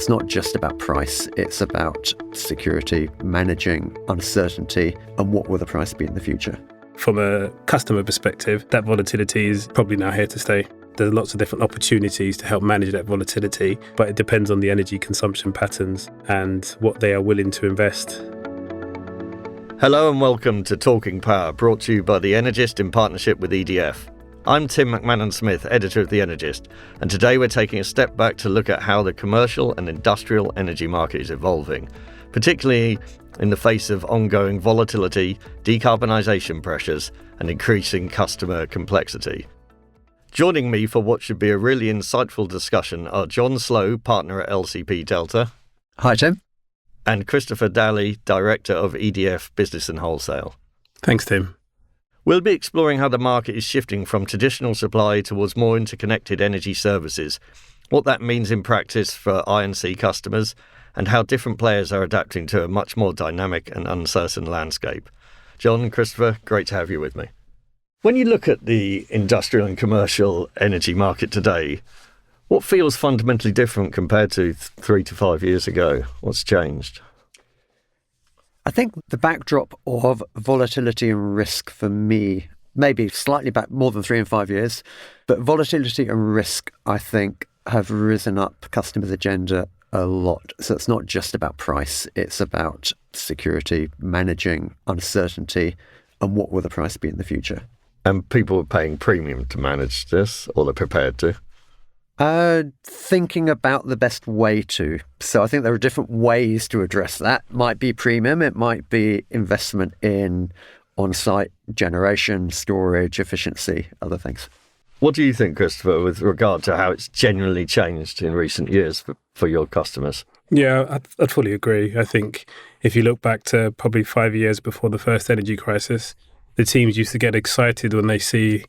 it's not just about price, it's about security, managing uncertainty, and what will the price be in the future. From a customer perspective, that volatility is probably now here to stay. There's lots of different opportunities to help manage that volatility, but it depends on the energy consumption patterns and what they are willing to invest. Hello and welcome to Talking Power, brought to you by The Energist in partnership with EDF. I'm McMann Smith, editor of The Energist, and today we're taking a step back to look at how the commercial and industrial energy market is evolving, particularly in the face of ongoing volatility, decarbonisation pressures, and increasing customer complexity. Joining me for what should be a really insightful discussion are Jon Slowe, partner at LCP Delta. Hi, Tim. And Christopher Dalley, director of EDF Business Wholesale. Thanks, Tim. We'll be exploring how the market is shifting from traditional supply towards more interconnected energy services, what that means in practice for I&C customers, and how different players are adapting to a much more dynamic and uncertain landscape. Jon and Christopher, great to have you with me. When you look at the industrial and commercial energy market today, what feels fundamentally different compared to 3 to 5 years ago? What's changed? I think the backdrop of volatility and risk for me, maybe slightly back more than 3 and 5 years, but volatility and risk, I think, have risen up customers' agenda a lot. So it's not just about price, it's about security, managing uncertainty, and what will the price be in the future. And people are paying premium to manage this, or they're prepared to? Thinking about the best way to. So I think there are different ways to address that. Might be premium, it might be investment in on-site generation, storage, efficiency, other things. What do you think, Christopher, with regard to how it's generally changed in recent years for your customers? Yeah, I'd fully agree. I think if you look back to probably 5 years before the first energy crisis, the teams used to get excited when they see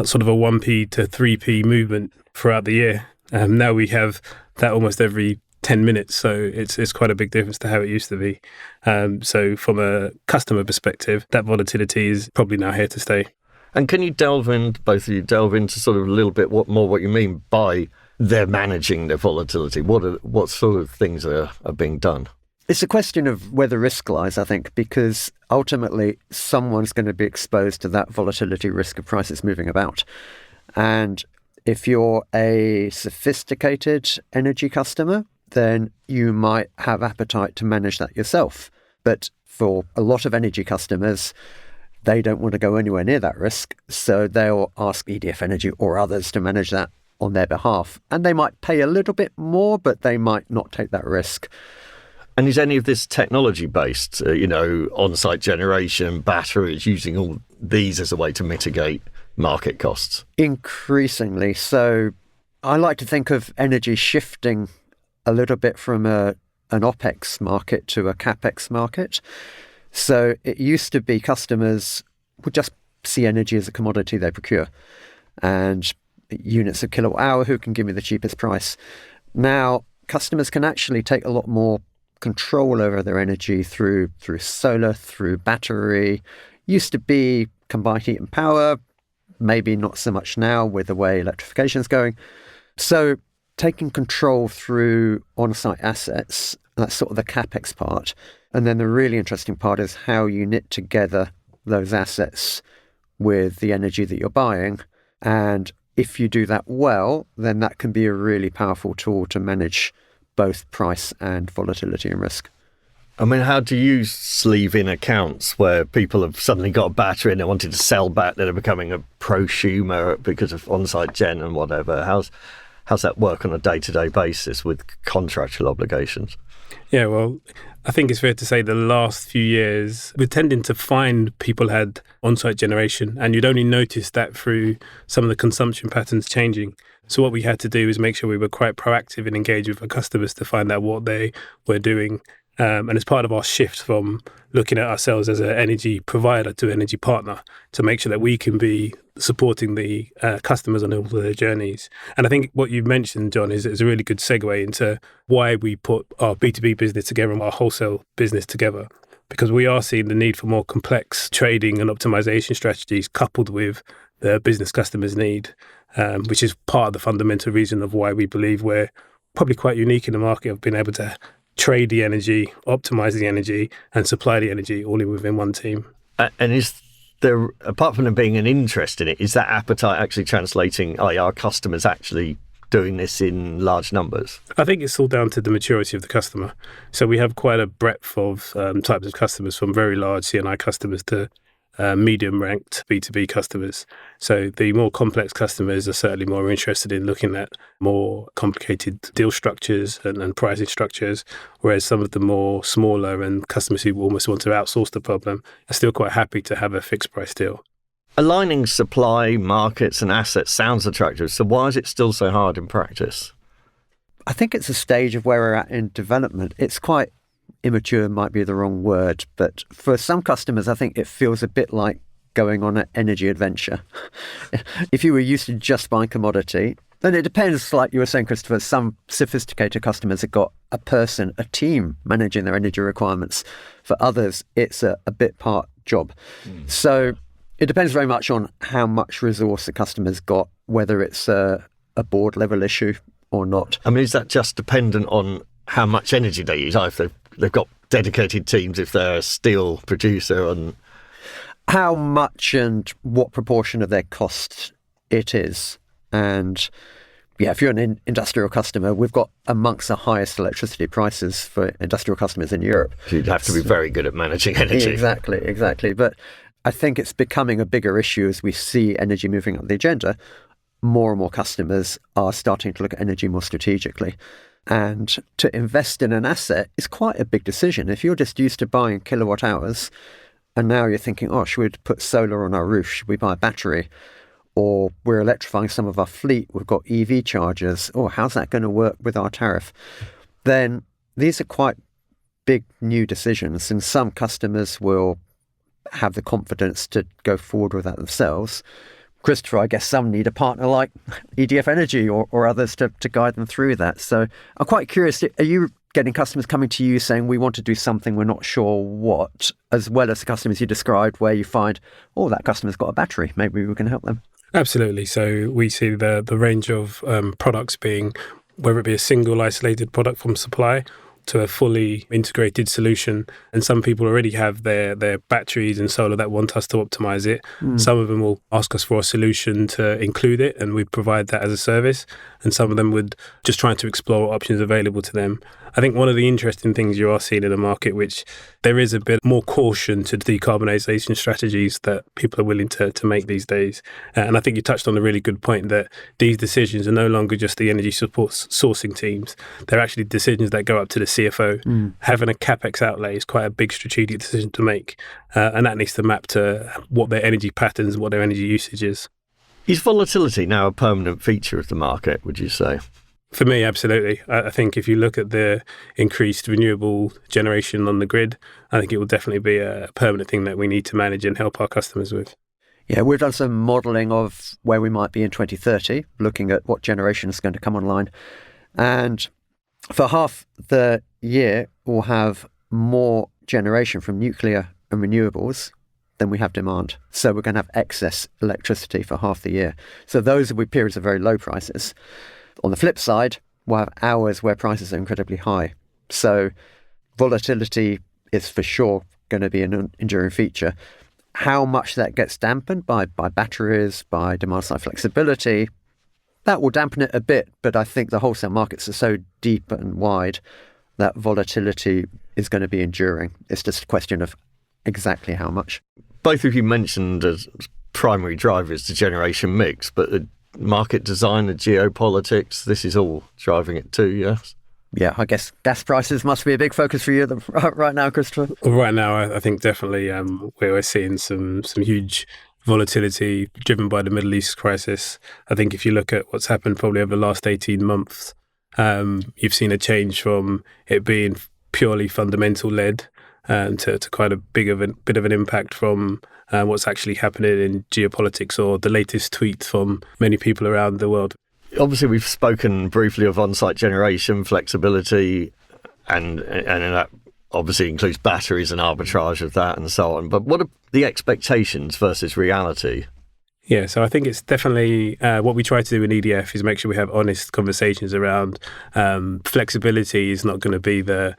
sort of a 1p to 3p movement throughout the year. Now we have that almost every 10 minutes, so it's quite a big difference to how it used to be. So from a customer perspective, that volatility is probably now here to stay. And can you both of you delve into sort of a little bit what you mean by they're managing their volatility? What sort of things are being done? It's a question of where the risk lies, I think, because ultimately someone's going to be exposed to that volatility risk of prices moving about. And if you're a sophisticated energy customer, then you might have appetite to manage that yourself. But for a lot of energy customers, they don't want to go anywhere near that risk. So they'll ask EDF Energy or others to manage that on their behalf. And they might pay a little bit more, but they might not take that risk. And is any of this technology-based, on-site generation, batteries, using all these as a way to mitigate market costs? Increasingly. So I like to think of energy shifting a little bit from an OPEX market to a CAPEX market. So it used to be customers would just see energy as a commodity they procure and units of kilowatt hour, who can give me the cheapest price. Now, customers can actually take a lot more control over their energy through solar, through battery. Used to be combined heat and power, maybe not so much now with the way electrification is going. So taking control through on-site assets, that's sort of the CAPEX part. And then the really interesting part is how you knit together those assets with the energy that you're buying. And if you do that well, then that can be a really powerful tool to manage both price and volatility and risk. I mean, how do you sleeve in accounts where people have suddenly got a battery and they wanted to sell back, that are becoming a prosumer because of on-site gen and whatever? How's that work on a day-to-day basis with contractual obligations? Yeah, well, I think it's fair to say the last few years, we're tending to find people had on-site generation, and you'd only notice that through some of the consumption patterns changing. So what we had to do is make sure we were quite proactive and engage with our customers to find out what they were doing. And as part of our shift from looking at ourselves as an energy provider to energy partner, to make sure that we can be supporting the customers on all of their journeys. And I think what you mentioned, Jon, is a really good segue into why we put our B2B business together and our wholesale business together, because we are seeing the need for more complex trading and optimization strategies coupled with the business customers' need, which is part of the fundamental reason of why we believe we're probably quite unique in the market of being able to trade the energy, optimize the energy, and supply the energy all within one team. And is there, apart from there being an interest in it, is that appetite actually translating, are customers actually doing this in large numbers? I think it's all down to the maturity of the customer. So we have quite a breadth of types of customers, from very large C&I customers to medium-ranked B2B customers. So the more complex customers are certainly more interested in looking at more complicated deal structures and pricing structures, whereas some of the more smaller and customers who almost want to outsource the problem are still quite happy to have a fixed price deal. Aligning supply, markets and assets sounds attractive, so why is it still so hard in practice? I think it's a stage of where we're at in development. It's quite immature, might be the wrong word, but for some customers, I think it feels a bit like going on an energy adventure. If you were used to just buying commodity, then it depends, like you were saying, Christopher, some sophisticated customers have got a person, a team managing their energy requirements. For others, it's a bit part job. So it depends very much on how much resource the customer's got, whether it's a board level issue or not. I mean, is that just dependent on how much energy they use? If they've got dedicated teams, if they're a steel producer, and how much and what proportion of their cost it is. And yeah, if you're an industrial customer, we've got amongst the highest electricity prices for industrial customers in Europe. So you'd have to be very good at managing energy. Exactly. But I think it's becoming a bigger issue as we see energy moving up the agenda. More and more customers are starting to look at energy more strategically. And to invest in an asset is quite a big decision. If you're just used to buying kilowatt hours and now you're thinking, should we put solar on our roof? Should we buy a battery? Or we're electrifying some of our fleet. We've got EV chargers. How's that going to work with our tariff? Then these are quite big new decisions. And some customers will have the confidence to go forward with that themselves. Christopher, I guess some need a partner like EDF Energy or others to guide them through that. So I'm quite curious, are you getting customers coming to you saying, we want to do something, we're not sure what, as well as the customers you described where you find, that customer's got a battery, maybe we can help them? Absolutely. So we see the range of products being, whether it be a single isolated product from supply to a fully integrated solution. And some people already have their batteries and solar that want us to optimize it. Some of them will ask us for a solution to include it, and we provide that as a service. And some of them would just try to explore options available to them. I think one of the interesting things you are seeing in the market, which there is a bit more caution to decarbonisation strategies that people are willing to make these days. And I think you touched on a really good point that these decisions are no longer just the energy support sourcing teams. They're actually decisions that go up to the CFO. Having a CapEx outlay is quite a big strategic decision to make. And that needs to map to what their energy patterns, what their energy usage is. Is volatility now a permanent feature of the market, would you say? For me, absolutely. I think if you look at the increased renewable generation on the grid, I think it will definitely be a permanent thing that we need to manage and help our customers with. Yeah, we've done some modelling of where we might be in 2030, looking at what generation is going to come online. And for half the year, we'll have more generation from nuclear and renewables than we have demand. So we're going to have excess electricity for half the year. So those will be periods of very low prices. On the flip side, we'll have hours where prices are incredibly high. So volatility is for sure going to be an enduring feature. How much that gets dampened by batteries, by demand side flexibility, that will dampen it a bit. But I think the wholesale markets are so deep and wide that volatility is going to be enduring. It's just a question of exactly how much. Both of you mentioned as primary drivers the generation mix, but the market design, the geopolitics, this is all driving it too, yes? Yeah, I guess gas prices must be a big focus for you right now, Christopher. Well, right now, I think definitely we're seeing some huge volatility driven by the Middle East crisis. I think if you look at what's happened probably over the last 18 months, you've seen a change from it being purely fundamental led to quite a bit of an impact from what's actually happening in geopolitics or the latest tweets from many people around the world. Obviously, we've spoken briefly of on-site generation, flexibility, and that obviously includes batteries and arbitrage of that and so on. But what are the expectations versus reality? Yeah, so I think it's definitely what we try to do in EDF is make sure we have honest conversations around flexibility is not going to be the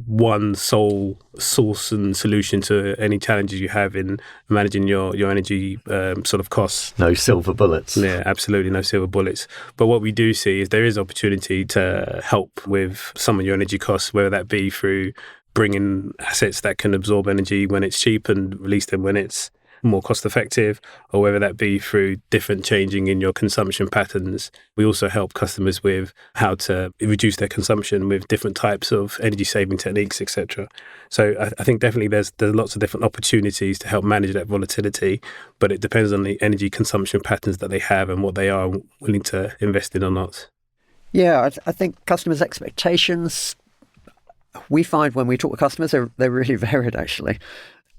one sole source and solution to any challenges you have in managing your energy sort of costs. No silver bullets. Yeah, absolutely no silver bullets. But what we do see is there is opportunity to help with some of your energy costs, whether that be through bringing assets that can absorb energy when it's cheap and release them when it's more cost effective, or whether that be through different changing in your consumption patterns. We also help customers with how to reduce their consumption with different types of energy saving techniques, etc. So I think definitely there's lots of different opportunities to help manage that volatility, but it depends on the energy consumption patterns that they have and what they are willing to invest in or not. Yeah, I think customers' expectations, we find when we talk to customers, they're really varied actually.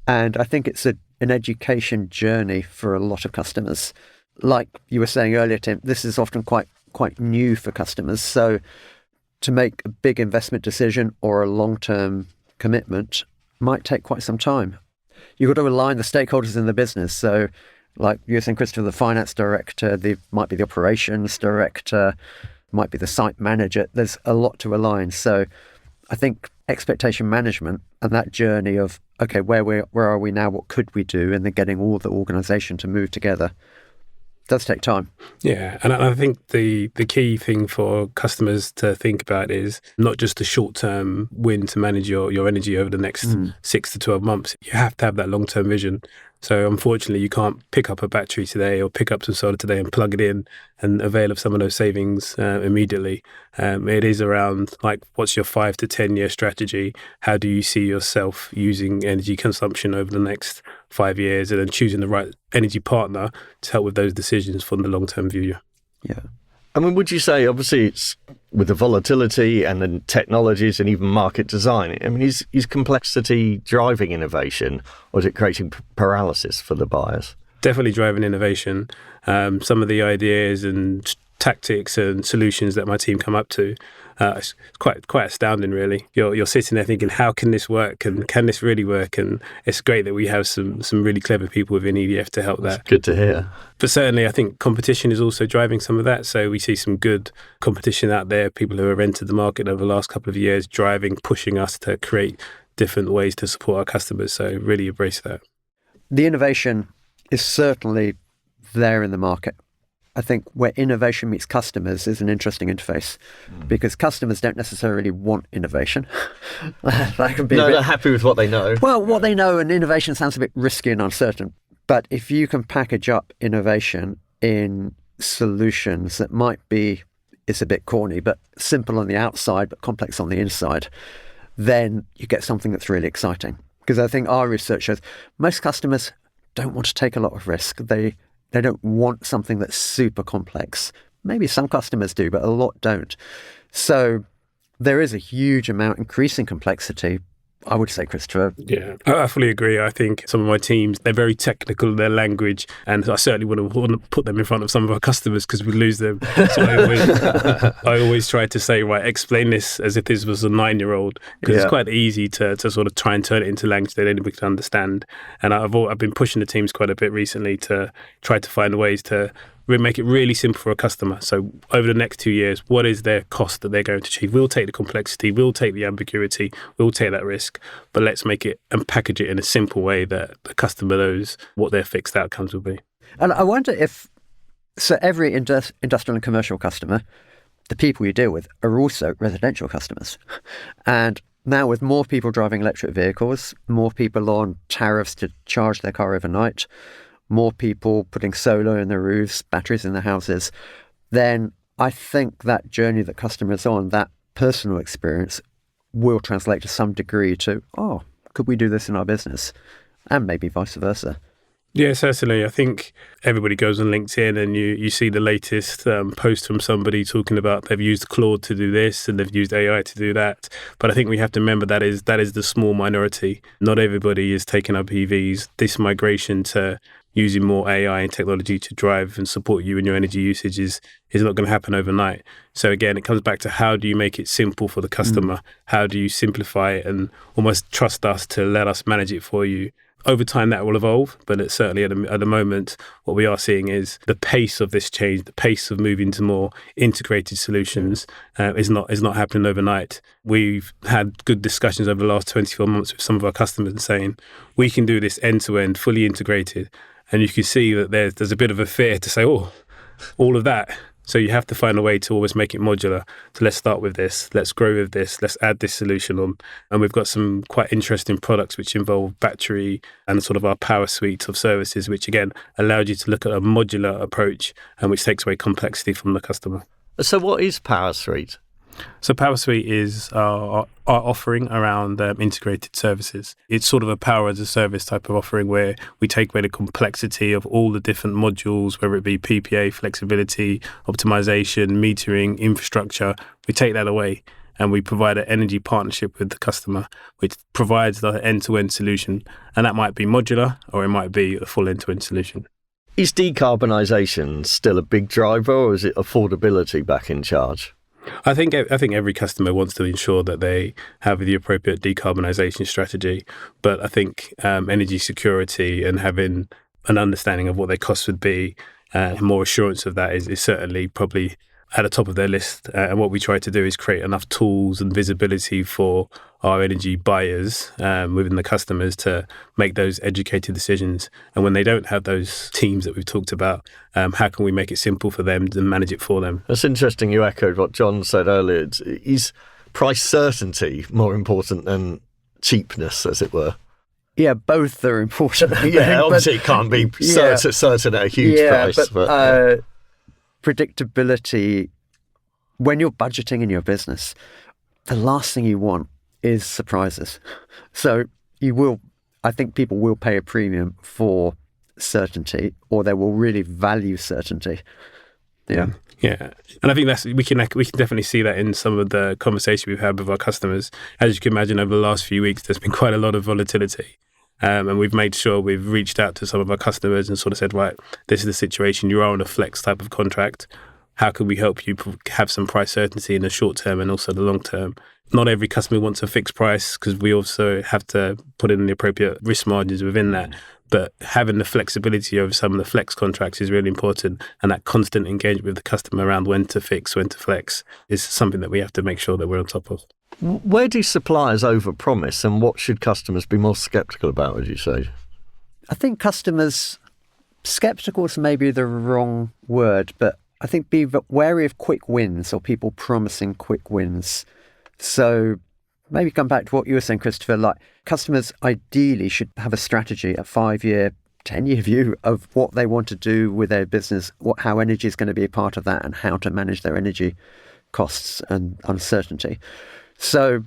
And I think it's an education journey for a lot of customers. Like you were saying earlier, Tim, this is often quite new for customers. So to make a big investment decision or a long-term commitment might take quite some time. You've got to align the stakeholders in the business. So like you were saying, Christopher, the finance director, might be the operations director, might be the site manager. There's a lot to align. So I think expectation management and that journey of, okay, where are we now? What could we do? And then getting all the organisation to move together does take time. Yeah, and I think the key thing for customers to think about is not just the short-term win to manage your energy over the next 6 to 12 months. You have to have that long-term vision. So unfortunately, you can't pick up a battery today or pick up some solar today and plug it in and avail of some of those savings immediately. It is around like, what's your 5 to 10 year strategy? How do you see yourself using energy consumption over the next 5 years, and then choosing the right energy partner to help with those decisions from the long-term view? Yeah. I mean, would you say, obviously, it's with the volatility and the technologies and even market design, I mean, is complexity driving innovation, or is it creating paralysis for the buyers? Definitely driving innovation. Some of the ideas and tactics and solutions that my team come up to, it's quite astounding, really. You're sitting there thinking, how can this work, and can this really work? And it's great that we have some really clever people within EDF to help that. Good to hear. But certainly, I think competition is also driving some of that. So we see some good competition out there, people who have entered the market over the last couple of years, pushing us to create different ways to support our customers. So really embrace that. The innovation is certainly there in the market. I think where innovation meets customers is an interesting interface, because customers don't necessarily want innovation. They're happy with what they know. Well, what they know, and innovation sounds a bit risky and uncertain. But if you can package up innovation in solutions that might be, it's a bit corny, but simple on the outside, but complex on the inside, then you get something that's really exciting. Because I think our research shows most customers don't want to take a lot of risk. They don't want something that's super complex. Maybe some customers do, but a lot don't. So there is a huge amount increasing complexity, I would say, Christopher. Yeah, I fully agree. I think some of my teams, they're very technical in their language, and I certainly wouldn't want to put them in front of some of our customers because we'd lose them. So I always try to say, right, explain this as if this was a 9-year-old, because it's quite easy to sort of try and turn it into language that anybody can understand. And I've been pushing the teams quite a bit recently to try to find ways to make it really simple for a customer. So over the next 2 years, what is their cost that they're going to achieve? We'll take the complexity, we'll take the ambiguity, we'll take that risk, but let's make it and package it in a simple way that the customer knows what their fixed outcomes will be. And I wonder if, so every industrial and commercial customer, the people you deal with are also residential customers. And now with more people driving electric vehicles, more people on tariffs to charge their car overnight, more people putting solar in their roofs, batteries in their houses, then I think that journey that customers are on, that personal experience, will translate to some degree to, could we do this in our business? And maybe vice versa. Yeah, certainly. I think everybody goes on LinkedIn and you see the latest post from somebody talking about they've used Claude to do this and they've used AI to do that. But I think we have to remember that is the small minority. Not everybody is taking up EVs. This migration to using more AI and technology to drive and support you in your energy usage is not going to happen overnight. So again, it comes back to, how do you make it simple for the customer? How do you simplify it and almost trust us to let us manage it for you? Over time, that will evolve, but it's certainly at the moment, what we are seeing is the pace of this change, the pace of moving to more integrated solutions is not happening overnight. We've had good discussions over the last 24 months with some of our customers and saying, we can do this end-to-end, fully integrated. And you can see that there's a bit of a fear to say, oh, all of that. So you have to find a way to always make it modular. So let's start with this, let's grow with this, let's add this solution on. And we've got some quite interesting products which involve battery and sort of our power suite of services, which again allowed you to look at a modular approach and which takes away complexity from the customer. So what is Power Suite? So Power Suite is our offering around integrated services. It's sort of a power as a service type of offering where we take away the complexity of all the different modules, whether it be PPA, flexibility, optimization, metering, infrastructure. We take that away and we provide an energy partnership with the customer, which provides the end-to-end solution. And that might be modular or it might be a full end-to-end solution. Is decarbonisation still a big driver, or is it affordability back in charge? I think every customer wants to ensure that they have the appropriate decarbonisation strategy, but I think energy security and having an understanding of what their costs would be, more assurance of that is certainly probably at the top of their list. And what we try to do is create enough tools and visibility for our energy buyers within the customers to make those educated decisions. And when they don't have those teams that we've talked about, how can we make it simple for them and manage it for them? That's interesting. You echoed what Jon said earlier. Is price certainty more important than cheapness, as it were? Yeah, both are important. Yeah, obviously it can't be certain at a huge price. But predictability, when you're budgeting in your business, the last thing you want is surprises. So I think people will pay a premium for certainty, or they will really value certainty. Yeah. Yeah. And I think we can definitely see that in some of the conversation we've had with our customers. As you can imagine, over the last few weeks, there's been quite a lot of volatility. And we've made sure we've reached out to some of our customers and sort of said, right, this is the situation. You are on a flex type of contract. How can we help you have some price certainty in the short term and also the long term? Not every customer wants a fixed price because we also have to put in the appropriate risk margins within that. But having the flexibility over some of the flex contracts is really important. And that constant engagement with the customer around when to fix, when to flex is something that we have to make sure that we're on top of. Where do suppliers overpromise and what should customers be more sceptical about, would you say? I think customers, sceptical is maybe the wrong word, but I think be wary of quick wins or people promising quick wins. So maybe come back to what you were saying, Christopher, like customers ideally should have a strategy, a 5-year, 10-year view of what they want to do with their business, how energy is going to be a part of that and how to manage their energy costs and uncertainty. So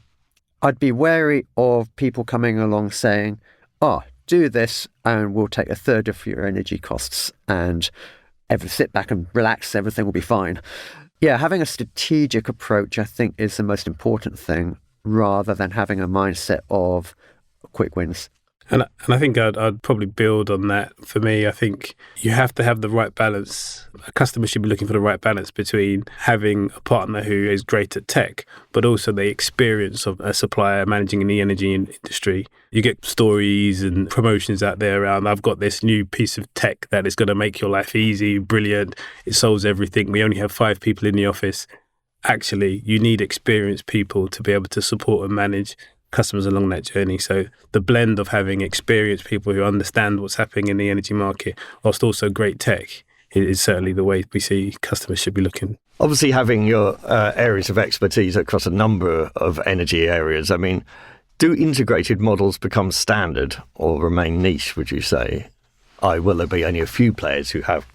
I'd be wary of people coming along saying, do this and we'll take a third of your energy costs and sit back and relax, everything will be fine. Yeah, having a strategic approach, I think, is the most important thing rather than having a mindset of quick wins. And I think I'd probably build on that. For me, I think you have to have the right balance. A customer should be looking for the right balance between having a partner who is great at tech, but also the experience of a supplier managing in the energy industry. You get stories and promotions out there around, I've got this new piece of tech that is going to make your life easy, brilliant. It solves everything. We only have 5 people in the office. Actually, you need experienced people to be able to support and manage customers along that journey. So the blend of having experienced people who understand what's happening in the energy market whilst also great tech is certainly the way we see customers should be looking. Obviously, having your areas of expertise across a number of energy areas, I mean, do integrated models become standard or remain niche, would you say? Will there be only a few players who have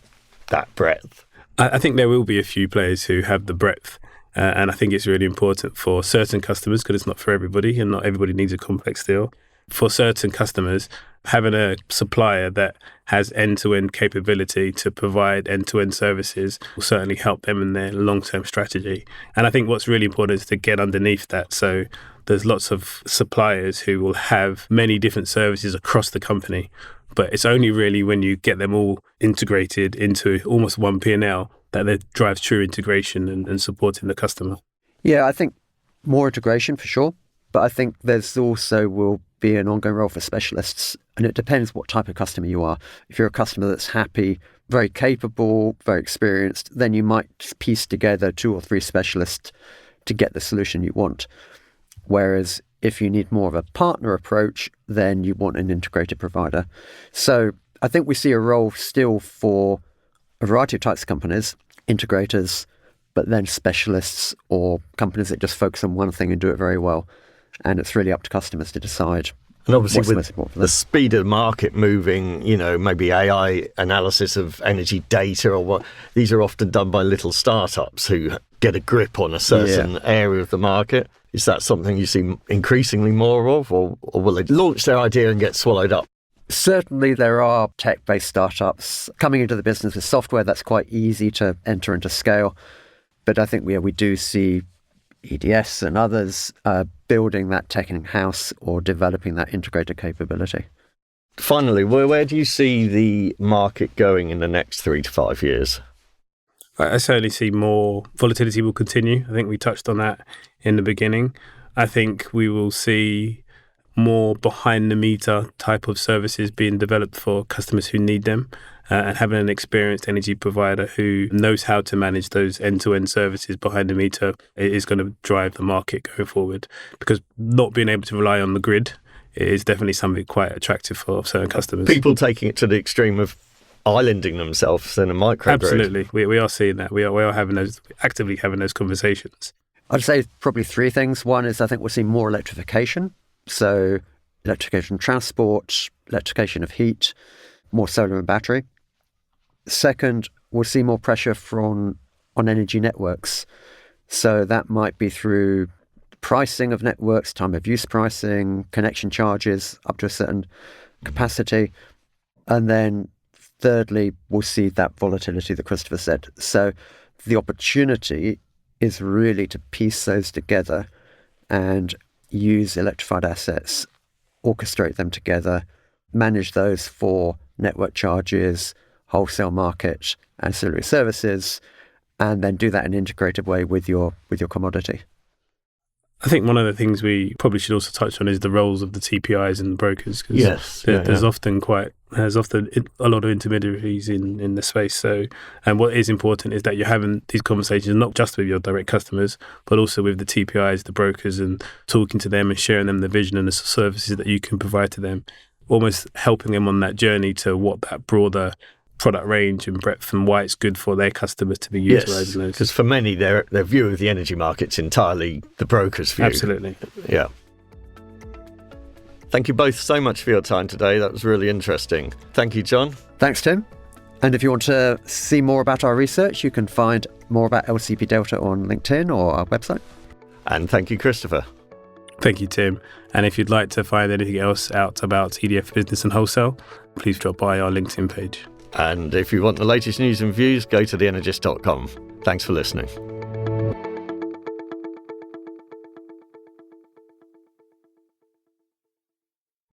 that breadth? I think there will be a few players who have the breadth. And I think it's really important for certain customers, because it's not for everybody and not everybody needs a complex deal. For certain customers, having a supplier that has end-to-end capability to provide end-to-end services will certainly help them in their long-term strategy. And I think what's really important is to get underneath that. So there's lots of suppliers who will have many different services across the company, but it's only really when you get them all integrated into almost one P&L that drives true integration and supporting the customer. Yeah, I think more integration for sure. But I think there's also will be an ongoing role for specialists, and it depends what type of customer you are. If you're a customer that's happy, very capable, very experienced, then you might piece together 2 or 3 specialists to get the solution you want. Whereas if you need more of a partner approach, then you want an integrated provider. So I think we see a role still for a variety of types of companies, integrators, but then specialists or companies that just focus on one thing and do it very well. And it's really up to customers to decide. And obviously what's the with most important for the them. speed of the market moving, maybe AI analysis of energy data or what, these are often done by little startups who get a grip on a certain area of the market. Is that something you see increasingly more of, or will they launch their idea and get swallowed up? Certainly there are tech-based startups coming into the business with software that's quite easy to enter into scale. But I think we do see EDS and others building that tech in-house or developing that integrated capability. Finally, where do you see the market going in the next 3 to 5 years? I certainly see more volatility will continue. I think we touched on that in the beginning. I think we will see more behind the meter type of services being developed for customers who need them, and having an experienced energy provider who knows how to manage those end-to-end services behind the meter is going to drive the market going forward, because not being able to rely on the grid is definitely something quite attractive for certain customers. People taking it to the extreme of islanding themselves in a microgrid. Absolutely. We are seeing that. We are actively having those conversations. I'd say probably 3 things. One is I think we'll see more electrification. So electrification of transport, electrification of heat, more solar and battery. Second, we'll see more pressure on energy networks. So that might be through pricing of networks, time of use pricing, connection charges up to a certain capacity. And then thirdly, we'll see that volatility that Christopher said. So the opportunity is really to piece those together and use electrified assets, orchestrate them together, manage those for network charges, wholesale market, ancillary services, and then do that in an integrated way with your commodity. I think one of the things we probably should also touch on is the roles of the TPIs and the brokers, because there's often a lot of intermediaries in the space. So, and what is important is that you're having these conversations not just with your direct customers, but also with the TPIs, the brokers, and talking to them and sharing them the vision and the services that you can provide to them, almost helping them on that journey to what that broader product range and breadth and why it's good for their customers to be utilising those. Because for many, their view of the energy market's entirely the broker's view. Absolutely. Yeah. Thank you both so much for your time today. That was really interesting. Thank you, Jon. Thanks, Tim. And if you want to see more about our research, you can find more about LCP Delta on LinkedIn or our website. And thank you, Christopher. Thank you, Tim. And if you'd like to find anything else out about EDF Business and Wholesale, please drop by our LinkedIn page. And if you want the latest news and views, go to theenergist.com. Thanks for listening.